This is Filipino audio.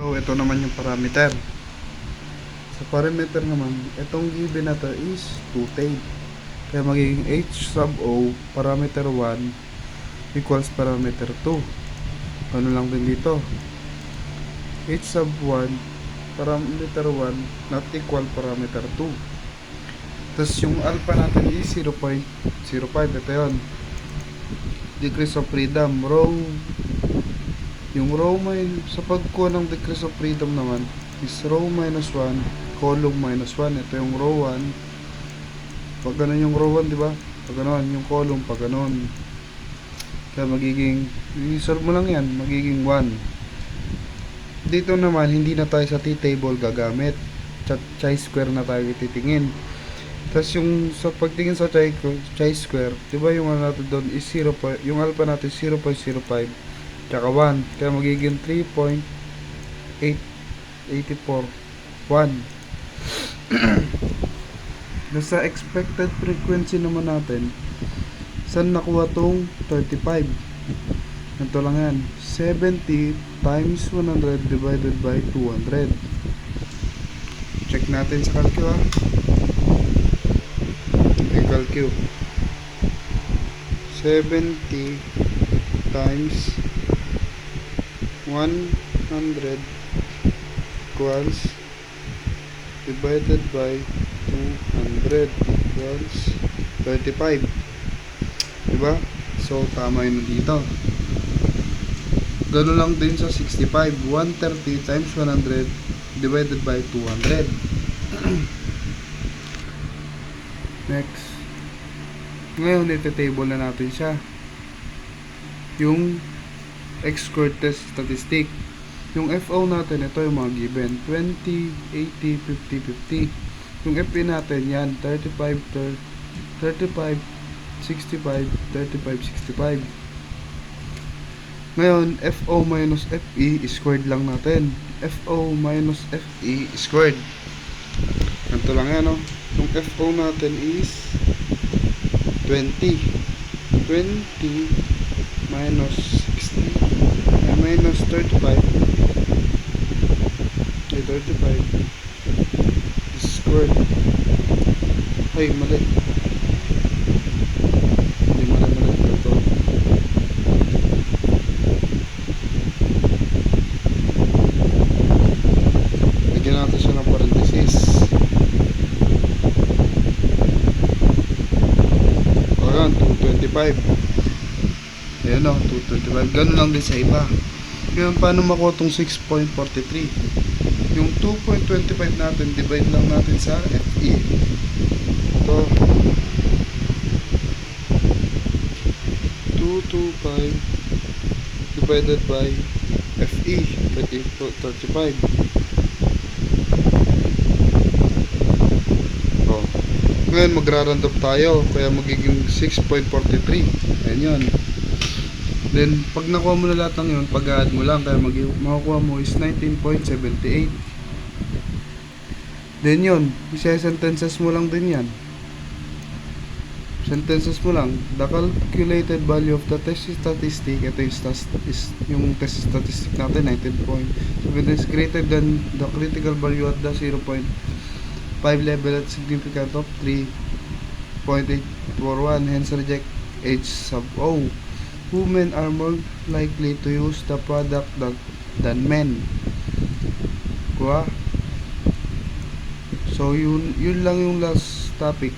So, ito naman yung parameter. Sa parameter naman, itong given na to is 2 tail. Kaya magiging h sub o parameter 1 equals parameter 2. Ano lang din dito. H sub 1 parameter 1 not equal parameter 2. Tapos yung alpha natin is 0.05. Ito yun. Decrease of freedom. Yung row sa pagkuha ng decrease of freedom naman is row minus 1, column minus 1. Ito yung row 1. Pag ganun yung row 1, diba? Pag ganun, yung column, pag ganun. Kaya magiging, i-solve mo lang yan, magiging 1. Dito naman, hindi na tayo sa t-table gagamit. Chi-square na tayo titingin. Tapos yung sa pagtingin sa chi-square, diba yung ano natin doon is 0, yung alpha natin 0.05 tsaka 1. Kaya magiging 3.884 1. Sa expected frequency naman natin, saan nakuha tong 35? Ito lang yan, 70 times 100 divided by 200. Check natin sa calcu ha. Okay, calcu 70 times 100 equals divided by 200 equals 35. Diba? So, tama yun dito. Ganun lang din sa 65. 130 times 100 divided by 200. Next. Ngayon, iti-table na natin siya. Yung X-squared test statistic. Yung FO natin, ito yung mga given. 20, 80, 50, 50. Yung FP natin, yan. 35, 65, 35, 65. Ngayon, FO minus FE squared lang natin. FO minus FE squared. Ganito lang yan, no? Yung FO natin is 20. 20 minus 60 minus 35. Ay, 35 squared. Ay, mali. Hindi, mali. Ito. Bigyan natin siya ng parenthesis. O yan, 225. Ayan o, 225. Ganun lang din sa iba. Ngayon, paano makuha itong 6.43? Yung 2.25 natin, divide lang natin sa FE. Ito. 225 divided by FE, 35. Oh. Ngayon magra-round up tayo, kaya magiging 6.43. Ayan yun. Then pag nakuha mo na lahat ng yun, pag-add mo lang, kaya makukuha mo is 19.78. Then yun, isa-sentences mo lang din yan. Sentences mo lang, the calculated value of the test statistic, ito yung test statistic natin, 19.7 is greater than the critical value at the 0.5 level at significant of 3.841, hence reject H sub O. Women are more likely to use the product than men. Kuha? So yun lang yung last topic.